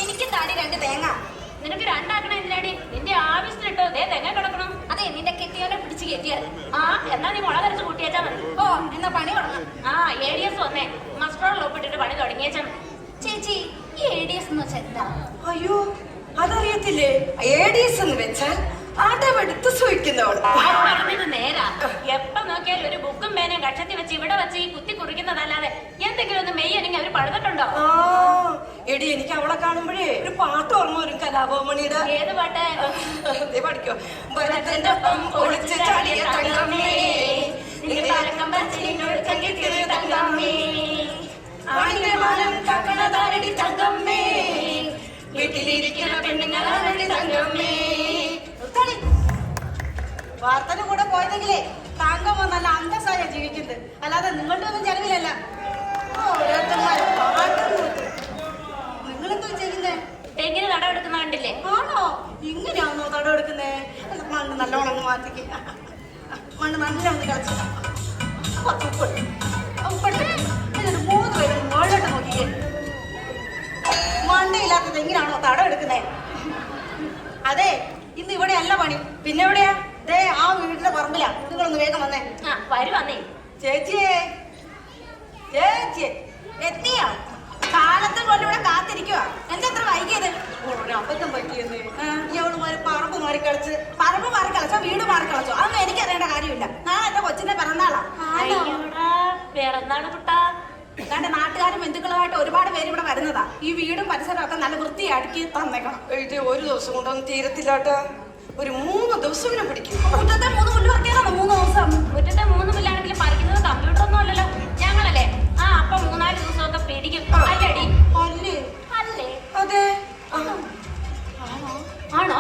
എനിക്ക് താടി 2 തേങ്ങ. നിനക്ക് 2 ആക്കണ എന്തിനാടി? നിന്റെ ആവശ്യത്തിനിട്ടോ ദേ തെങ്ങ കിടക്കണം. അതെ, നിന്റെ കെട്ടിയോനെ പിടിച്ച് കയറ്റിയത്. എന്നാ നീ മുള കരച്ച് കൂട്ടിയേച്ചാ മതി. എന്നാ പണി തുടങ്ങാം. ADS വന്നേ, മസ്റ്ററോൾ ഒപ്പിട്ടിട്ട് പണി തുടങ്ങിയേച്ചാ മതി. ചേച്ചി, ഈ ADS എന്ന് വെച്ചാൽ എന്താ? അയ്യോ, അതറിയത്തില്ലേ? ADS എന്ന് വെച്ചാൽ അടവെടുത്ത് സൂക്ഷിക്കുന്നവൾ. പറഞ്ഞത് നേരാ. എപ്പ നോക്കിയാലും ഒരു ബുക്കും പേനയും കക്ഷത്തി വെച്ച് ഇവിടെ വെച്ച് ഈ കുത്തി കുറിക്കുന്നതല്ലാതെ എന്തെങ്കിലും ഒന്ന് മെയ് അല്ലെങ്കിൽ അവര് പഴുതിട്ടുണ്ടോ? എടി, എനിക്ക് അവളെ കാണുമ്പോഴേ ഒരു പാട്ട് ഓർമ്മ വരും, കലാഭവമണിയുടെ. ഏത് പാട്ട്? പഠിക്കോ? ഭരതന്റെ ഒപ്പം ഒളിച്ച് ചാടിയ തങ്കമ്മേ, ആണിന്റെ മാനം കക്കണതാരടി തങ്കമ്മേ, വീട്ടിലിരിക്കുന്ന പെണ്ണുങ്ങളാരടി തങ്കമ്മേ. വാർത്തന്റെ കൂടെ പോയതെങ്കിലേ തങ്കമ്മ നല്ല അന്തസ്സായ ജീവിക്കുന്നത്, അല്ലാതെ നിങ്ങളുടെ ഒന്നും ചെലവിലല്ല. നിങ്ങളെന്തോ ചെയ്യുന്നേ? എങ്ങനെ തടവെടുക്കുന്ന കണ്ടില്ലേ? ആണോ? ഇങ്ങനെയാണോ തടവെടുക്കുന്നേ? മണ്ണ് നല്ലോണം മാറ്റിക്ക്. മണ്ണ് നല്ലോണം കളിച്ചു 3 പേരും മുകളിലോട്ട് നോക്കിക്കേ. മണ്ണയില്ലാത്തത് എങ്ങനെയാണോ തടവെടുക്കുന്നേ? അതെ, ഇന്ന് ഇവിടെ അല്ല പണി. പിന്നെ എവിടെയാ? ദേ ആ വീടിന്റെ പറമ്പിലാ. നിങ്ങളൊന്ന് വേഗം വന്നേ. വരുവന്നേ. ചേച്ചിയെ, ചേച്ചി എത്തിയോ? കാലത്ത് കൊണ്ടിവിടെ കാത്തിരിക്കുക. എന്തെത്ര വൈകിയത്? അബദ്ധം പറ്റിയെന്ന്. ഇവളുമാര് പറമ്പ് മാറി കളിച്ച് വീട് മാറി കളിച്ചോ? അതൊന്നും എനിക്കറിയേണ്ട കാര്യമില്ല. നാളെ എന്റെ കൊച്ചിന്റെ പിറന്നാളാ. പിറന്നാള് കുട്ടാ. എന്റെ നാട്ടുകാരും ബന്ധുക്കളുമായിട്ട് ഒരുപാട് പേര് ഇവിടെ വരുന്നതാ. ഈ വീടും പരിസരവും ഒക്കെ നല്ല വൃത്തിയാക്കി തന്നേക്കണം. ഇത് ഒരു ദിവസം കൊണ്ടൊന്നും തീരത്തില്ലാട്ടാ. ഒരു 3 ദിവസം പിടിക്കും. മുറ്റത്തെ 3 പുല്ല് പറിക്കാനാണോ 3 ദിവസം? മുറ്റത്തെ 3 പുല്ലാണെങ്കിൽ പറിക്കുന്നത് കമ്പ്യൂട്ടർ ഒന്നും അല്ലല്ലോ, ഞങ്ങളല്ലേ. അപ്പൊ 3-4 ദിവസമൊക്കെ പിടിക്കും. അല്ലേടി? അല്ലേ? അതെ. ആണോ?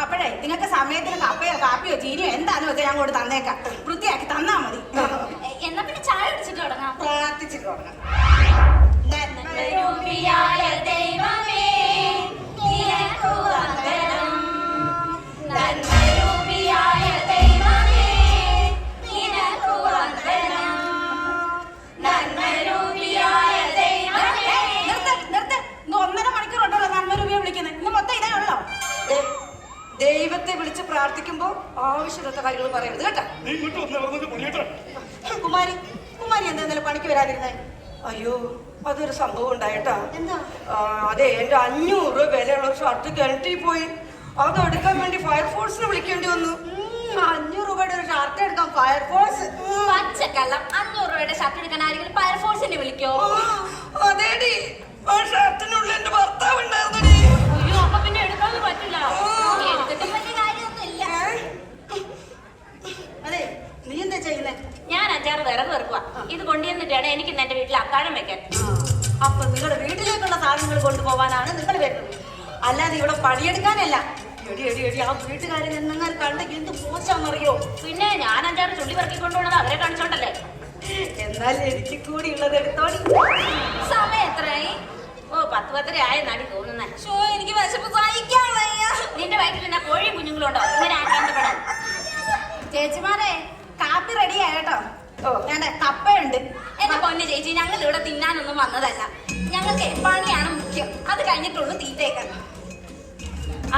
അപ്പോഴേ നിങ്ങൾക്ക് സമയത്തിന് കപ്പയോ കാപ്പിയോ ചീനിയോ എന്താന്ന് വെച്ചാൽ ഞാൻ കൊണ്ട് തന്നേക്കാം. വൃത്തിയാക്കി തന്നാ മതി. എന്നാ പിന്നെ ചായ കുടിച്ചിട്ട് തുടങ്ങാം. പ്രാർത്ഥിച്ചിട്ട് തുടങ്ങാം. ദൈവമേ, ദൈവത്തെ വിളിച്ച് പ്രാർത്ഥിക്കുമ്പോ ആവശ്യമില്ലാത്ത കാര്യങ്ങൾ പറയരുത് കേട്ടാ. കുമാരി എന്താ ഇന്നലെ പണിക്ക് വരാതിരുന്നേ? അയ്യോ, അതൊരു സംഭവം ഉണ്ടായിട്ടാ. എന്താ? അതെ, എന്റെ 500 രൂപ വിലയുള്ള ഒരു ഷർട്ട് കിണറ്റിൽ പോയി. അത് എടുക്കാൻ വേണ്ടി ഫയർഫോഴ്സിനെ വിളിക്കേണ്ടി വന്നു. 500 രൂപയുടെ ഒരു ഷർട്ട് എടുക്കാൻ ഫയർഫോഴ്സ്? പച്ചക്കള്ളം. 500 രൂപയുടെ ഷർട്ട് എടുക്കാൻ ആരെങ്കിലും ഫയർഫോഴ്സിനെ വിളിക്കോ? അതേടി, ആ ഷർട്ടിനുള്ളിൽ എന്റെ ഭർത്താവ് ഉണ്ടായിരുന്നടി. അയ്യോ, അപ്പൊ പിന്നെ എടുക്കാനും പറ്റില്ല. എടുത്തിട്ടും വലിയ കാര്യമൊന്നും ഇല്ല. അതെ, നീ എന്താ ചെയ്യുന്നേ? ഞാൻ 5-6 വിറക് വെറുക്കുക. ഇത് കൊണ്ടുവന്നിട്ടാണ് എനിക്ക് എന്റെ വീട്ടിൽ അത്താഴം വെക്കാൻ. അപ്പൊ നിങ്ങളുടെ വീട്ടിലേക്കുള്ള സാധനങ്ങൾ കൊണ്ടുപോകാനാണ് നിങ്ങൾ വരുന്നത്, അല്ലാതെ ഇവിടെ പണിയെടുക്കാനല്ല. എടി, ആ വീട്ടുകാരൻ എന്നാൽ കണ്ടെങ്കിൽ എന്ത് മോശമാണെന്നറിയോ? പിന്നെ ഞാൻ 5-6 ചുള്ളി പെറുക്കി കൊണ്ടുപോകണത് അവരെ കാണിച്ചോണ്ടല്ലേ. എന്നാൽ എനിക്ക് കൂടി ഉള്ളത് എടുത്തോടി. സമയം എത്രയായി? 10-10:30 ആയെന്നാടി തോന്നുന്നേ. എനിക്ക് വിശപ്പ് സഹിക്കാൻ വയ്യ. നിന്റെ വയറ്റിൽ എന്നാ കോഴിയും കുഞ്ഞുങ്ങളുണ്ടോ ഇങ്ങനെ ആക്രാന്തപ്പെടാൻ? ചേച്ചിമാരെ, കാപ്പി റെഡിയാ കേട്ടോ. ഞാൻ കപ്പയുണ്ട്. എന്റെ പൊന്നു ചേച്ചി, ഞങ്ങൾ ഇവിടെ തിന്നാനൊന്നും വന്നതല്ല. ഞങ്ങൾക്ക് പണിയാണ് മുഖ്യം. അത് കഴിഞ്ഞിട്ടുള്ളൂ തീറ്റയൊക്കെ.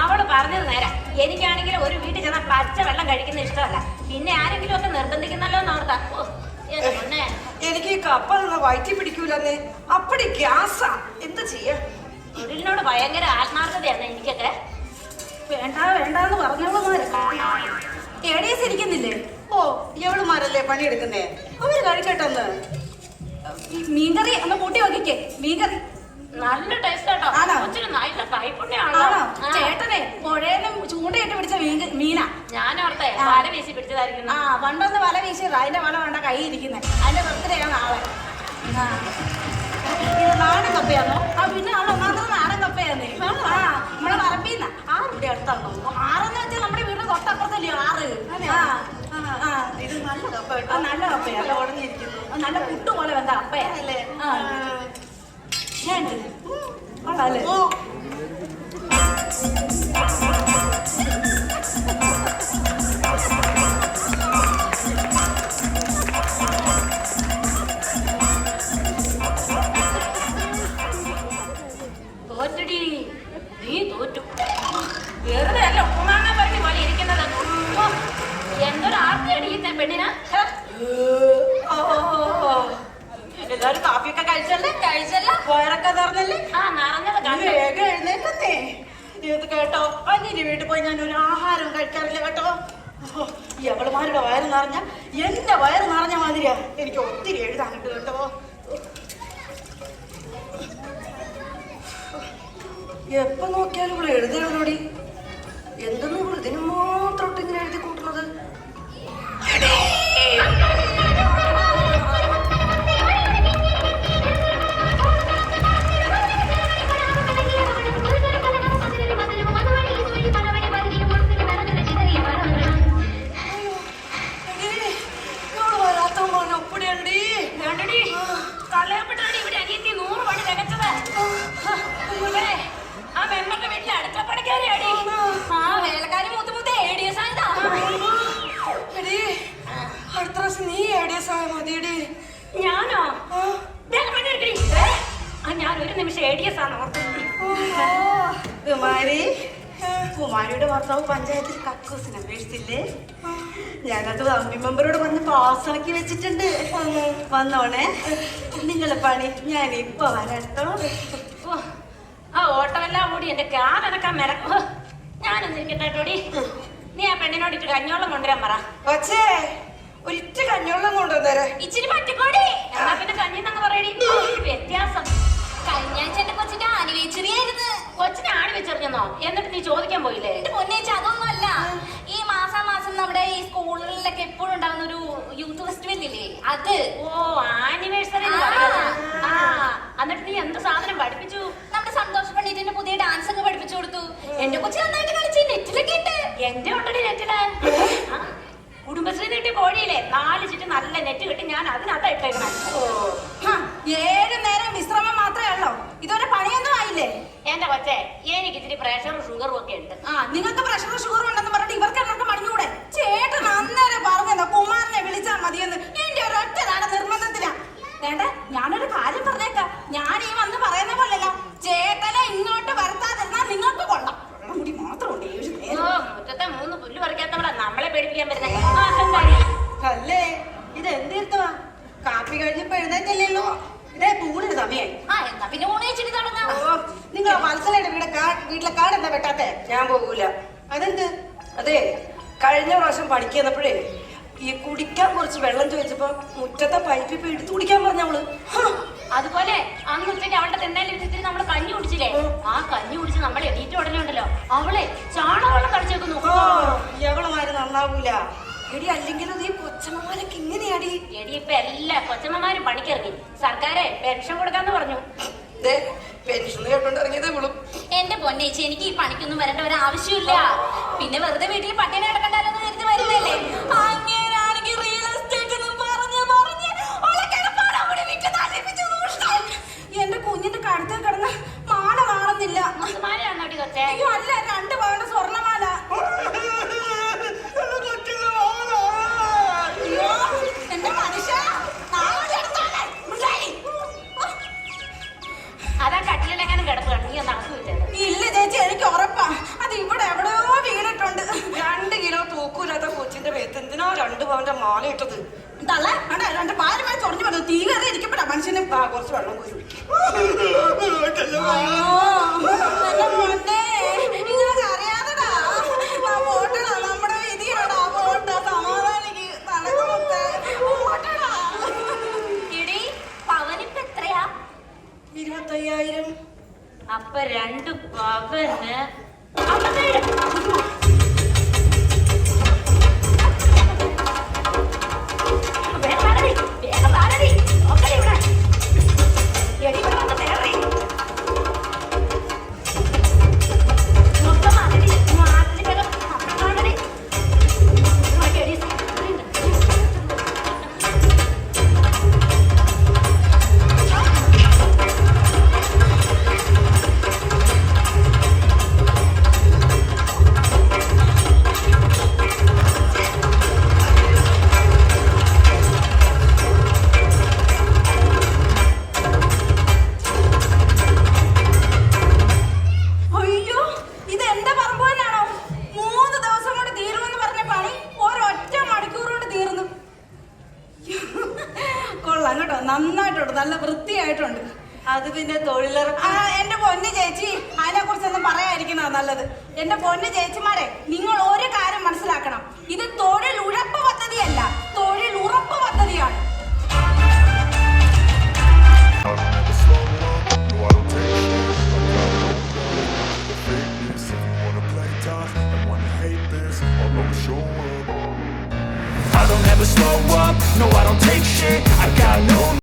അവള് പറഞ്ഞത് നേരാ. എനിക്കാണെങ്കിൽ ഒരു വീട്ടിൽ ചെന്ന പച്ച വെള്ളം കഴിക്കുന്ന ഇഷ്ടമല്ല. പിന്നെ ആരെങ്കിലും ഒക്കെ നിർബന്ധിക്കുന്നല്ലോ എന്നോർത്താ. എനിക്ക് ഈ കപ്പ വയറ്റി പിടിക്കൂലെന്നേ. അപ്പടി ഗ്യാസാ. എന്താ ചെയ്യാ? തൊഴിലിനോട് ഭയങ്കര ആത്മാർത്ഥതയാണ് എനിക്കൊക്കെ. വേണ്ടാന്ന് പറഞ്ഞവളുമാര് ADS ഇരിക്കുന്നില്ലേ? ഇവളുമാരല്ലേ പണിയെടുക്കുന്നേ, അവര് കഴിക്കട്ടെന്ന്. മീൻകറി ഒന്ന് കൂട്ടി നോക്കിക്കേ. മീൻകറി നല്ല ടേസ്റ്റ് കേട്ടോ. നല്ല കൈപ്പുണ്യാണോ? ചേട്ടനെ പുഴയിലും ചൂണ്ടയിട്ട് പിടിച്ച മീനാ. ഞാനോർത്തെ വല വീശി പിടിച്ചതായിരിക്കുന്നു. പണ്ടൊന്ന് വല വീശിയത്, അതിന്റെ വല വേണ്ട കൈ ഇരിക്കുന്നത്. അതിന്റെ ബർത്ത്ഡേ ആണ് നാളെ. ഇത് നാടൻ കപ്പയാണോ? പിന്നെ ആണോ? മാത്രം നാടൻ കപ്പയാന്നേ. നമ്മളെ പറമ്പിന്ന 6 ഇവിടെ അടുത്താണോ? 6 വെച്ചാൽ നമ്മുടെ വീടിന് തൊട്ടപ്പുറത്തല്ലയോ 6. ഇത് നല്ല കപ്പ കേട്ടോ. നല്ല കപ്പയാ, നല്ല ഉടഞ്ഞിരിക്കുന്നു. നല്ല പുട്ട് പോലെ വെന്ത കപ്പയാ അല്ലേ? ഞാൻ കൊള്ളാല്ലേ? എല്ലാരും കാപ്പിയൊക്കെ കഴിച്ചല്ലേ? കഴിച്ചല്ലോ. വയറൊക്കെ നിറഞ്ഞല്ലേ? ആ നിറഞ്ഞത് കണ്ടു. വേഗം എഴുന്നേറ്റേ. ഇത് കേട്ടോ, അന്യന്റെ വീട്ടിൽ പോയി ഞാൻ ഒരു ആഹാരം കഴിക്കാറില്ല കേട്ടോ. ഈ അവളുമാരുടെ വയറ് നിറഞ്ഞ എന്റെ വയറ് നിറഞ്ഞ മാതിരിയാ. എനിക്ക് ഒത്തിരി എഴുതാനുണ്ട് കേട്ടോ. എപ്പൊ നോക്കിയാലും ഇവിടെ എഴുതണോടി. എന്തെന്ന് ഇവിടെ ഇതിന് മാത്രം ഇങ്ങനെ എഴുതി കൂട്ടുന്നത്? ഞാനോ? ഞാൻ ഒരു നിമിഷം ADS ആണോ? കുമാരിയുടെ ഭർത്താവ് പഞ്ചായത്തിൽ കക്കൂസിന് അപേക്ഷിച്ചില്ലേ? ഞാനത് അമ്മി മെമ്പറോട് വന്ന് പാസ്സാക്കി വെച്ചിട്ടുണ്ട്. വന്നോണേ, നിങ്ങളെ പണി ഞാൻ ഇപ്പൊ വരട്ടോ. ആ ഓട്ടമെല്ലാം കൂടി എന്റെ കാലനക്കാൻ മെരക്കോ. ഞാനൊന്നും ഇരിക്കട്ടോടി. നീ ആ പെണ്ണിനോട് ഇട്ട് കഞ്ഞോളം കൊണ്ടുവരാൻ പറ. പക്ഷേ ഒരിറ്റ കഞ്ഞോളം കൊണ്ടുവന്നേരെ. ഇച്ചിരി പറ്റിക്കോടി. എന്നാ പിന്നെ കഞ്ഞിന്നങ്ങ് പറയടി. വ്യത്യാസം. കഴിഞ്ഞ ആഴ്ച എന്റെ കൊച്ചിന്റെ ആനിവേഴ്സറി ആയിരുന്നു. കൊച്ചിനെ ആണി വെച്ചെറിഞ്ഞോ? എന്നിട്ട് നീ ചോദിക്കാൻ പോയില്ലേ? എന്റെ പൊന്നേച്ചി അതൊന്നുമല്ല. ഈ മാസം നമ്മുടെ ഈ സ്കൂളുകളിലൊക്കെ എപ്പോഴും ഉണ്ടാകുന്ന ഒരു യൂത്ത് ഫെസ്റ്റിവൽ ഇല്ലേ, അത്. ഓ ആനിവേഴ്സറി. എന്നിട്ട് നീ എന്ത് സാധനം പഠിപ്പിച്ചു? നമ്മുടെ സന്തോഷ് പണ്ഡിറ്റിന്റെ പുതിയ ഡാൻസ് ഒക്കെ പഠിപ്പിച്ചു കൊടുത്തു. എന്റെ കൊച്ചി നന്നായിട്ട് കളിച്ച് നെറ്റിലൊക്കെ ഉണ്ട്. എന്റെ ഉണ്ടടി നെറ്റില്. കുടുംബശ്രീ നീട്ടി കോഴിയില്ലേ 4 ചുറ്റും നല്ല നെറ്റ് കിട്ടി. ഞാൻ അതിനകത്ത് ഇട്ടേക്കണേ. 7 നേരം വിശ്രമം മാത്രമേ ഉള്ളൂ. ഇതുവരെ പണിയൊന്നും ആയില്ലേ? എന്റെ കൊച്ചേ, എനിക്ക് ഇത്തിരി പ്രഷറും ഷുഗറും ഒക്കെ ഉണ്ട്. നിങ്ങൾക്ക് പ്രഷറും ഷുഗറും ഉണ്ടെന്ന് പറഞ്ഞിട്ട് ഇവർക്ക് എന്നൊക്കെ മടങ്ങൂടെ? ചേട്ടൻ അന്നേരം പറഞ്ഞതാ കുമാരനെ വിളിച്ചാൽ മതിയെന്ന്. എന്റെ ഒരൊറ്റ നാളെ നിർബന്ധത്തിലാ. വേണ്ട, ഞാനൊരു കാര്യം പറഞ്ഞേക്കാം. ഞാൻ ഈ വന്ന് പറയുന്ന പോലല്ല. ചേട്ടനെ ഇങ്ങോട്ട് വരുത്താതിരുന്നാൽ നിങ്ങൾക്ക് കൊള്ളാം. മുടി മാത്രമുണ്ട് 7 നേരം. മുറ്റത്തെ 3 പുല്ല് പറിക്കാത്തവളാ നമ്മളെ പേടിപ്പിക്കാൻ വരുന്നത്. അല്ലേ, ഇത് എന്തിരുത്തുവാ? കാപ്പി കഴിഞ്ഞപ്പോ എഴുന്നേറ്റല്ലോ. ഇതേ പൂണിന് സമയായി. എന്നാ പിന്നെ ഊണയിച്ചിട്ട് തുടങ്ങാം. നിങ്ങൾ മത്സരയുടെ വീട്ടിലെ കാട് എന്താ വെട്ടാത്തെ? ഞാൻ പോകൂല. അതെന്ത്? അതെ, കഴിഞ്ഞ പ്രാവശ്യം പഠിക്കാൻ വന്നപ്പോഴേ ഈ കുടിക്കാൻ കുറച്ച് വെള്ളം ചോദിച്ചപ്പോ മുറ്റത്തെ പൈപ്പ് ഇപ്പൊ എടുത്തു കുടിക്കാൻ പറഞ്ഞവള്. അതുപോലെ അന്ന് ഉച്ചയ്ക്ക് അവളുടെ തെണ്ണയിൽ വിധത്തിൽ നമ്മള് കഞ്ഞി കുടിച്ചില്ലേ? ആ കഞ്ഞി കുടിച്ച് നമ്മളെ എണീറ്റ് ഉടനെ ഉണ്ടല്ലോ അവളെ ചാണകവെള്ളം കളിച്ചേക്കുന്നു. എവളുമാര് നന്നാവൂല. എടി, അല്ലെങ്കിലും ഈ കൊച്ചമ്മമാരൊക്കെ ഇങ്ങനെയാടി. എടി ഇപ്പൊ എല്ലാ കൊച്ചമ്മമാരും പണിക്കിറങ്ങി. സർക്കാരെ പെൻഷൻ കൊടുക്കാന്ന് പറഞ്ഞു. പെൻഷൻ കേട്ടോണ്ട് ഇറങ്ങിയതേ വിളും. എന്റെ പൊന്നേച്ചി, എനിക്ക് ഈ പണിക്കൊന്നും വരേണ്ട ഒരു ആവശ്യമില്ല. പിന്നെ വെറുതെ വീട്ടിൽ പട്ടിണി കിടക്കണ്ടല്ലോ എന്ന് കരുതി വരുന്നല്ലേ. അങ്ങനെയാണെങ്കിൽ റിയൽ എസ്റ്റേറ്റ് എന്റെ കുഞ്ഞിന്റെ കഴുത്തിൽ കിടന്ന് മാല കാണുന്നില്ല. മാലയാണോടി കൊച്ചേ? അയ്യോ അല്ല, 2 പവന്റെ സ്വർണ്ണമാല. എന്റെ മനുഷ്യ, അതാ കട്ടിലെങ്ങാനും കിടക്കുകയാണ്. നീ ഒന്ന് അകത്ത് വെച്ചത്. ഇല്ല ചേച്ചി, എനിക്ക് ഉറപ്പാ അത് ഇവിടെ എവിടെയോ വീണിട്ടുണ്ട്. 2 കിലോ തൂക്കൂലാത്ത കൊച്ചിന്റെ പേത്ത് എന്തിനാ 2 പവന്റെ മാല ഇട്ടത്? തള്ള 2 പാല് മേടിച്ച് ഉറഞ്ഞു വന്നു. തീ കയറി ഇരിക്കപ്പെടാ മനുഷ്യനും. കുറച്ച് വെള്ളം പോയി നിങ്ങൾക്ക് അറിയാതെടാ. പോട്ടടാ, നമ്മുടെ വിധിയാടാ. പോട്ട സമാധാനിക്ക് നടക്കുമൊക്കെ. പോട്ടടാ. ഇടി പവനിപ്പ് എത്രയാ? 25,000. അപ്പൊ 2 പവന് 57. നല്ല വൃത്തിയായിട്ടുണ്ട്. അത് പിന്നെ തൊഴിലുറപ്പ്. എന്റെ പൊന്നു ചേച്ചി, അതിനെ കുറിച്ചൊന്നും പറയാതിരിക്കുന്നതാ നല്ലത്. എന്റെ പൊന്നു ചേച്ചിമാരെ, നിങ്ങൾ ഒരു കാര്യം മനസ്സിലാക്കണം. ഇത് തൊഴിൽ ഉഴപ്പ് പദ്ധതിയല്ല, തൊഴിൽ ഉറപ്പ് പദ്ധതിയാണ്. I don't ever slow up, no I don't take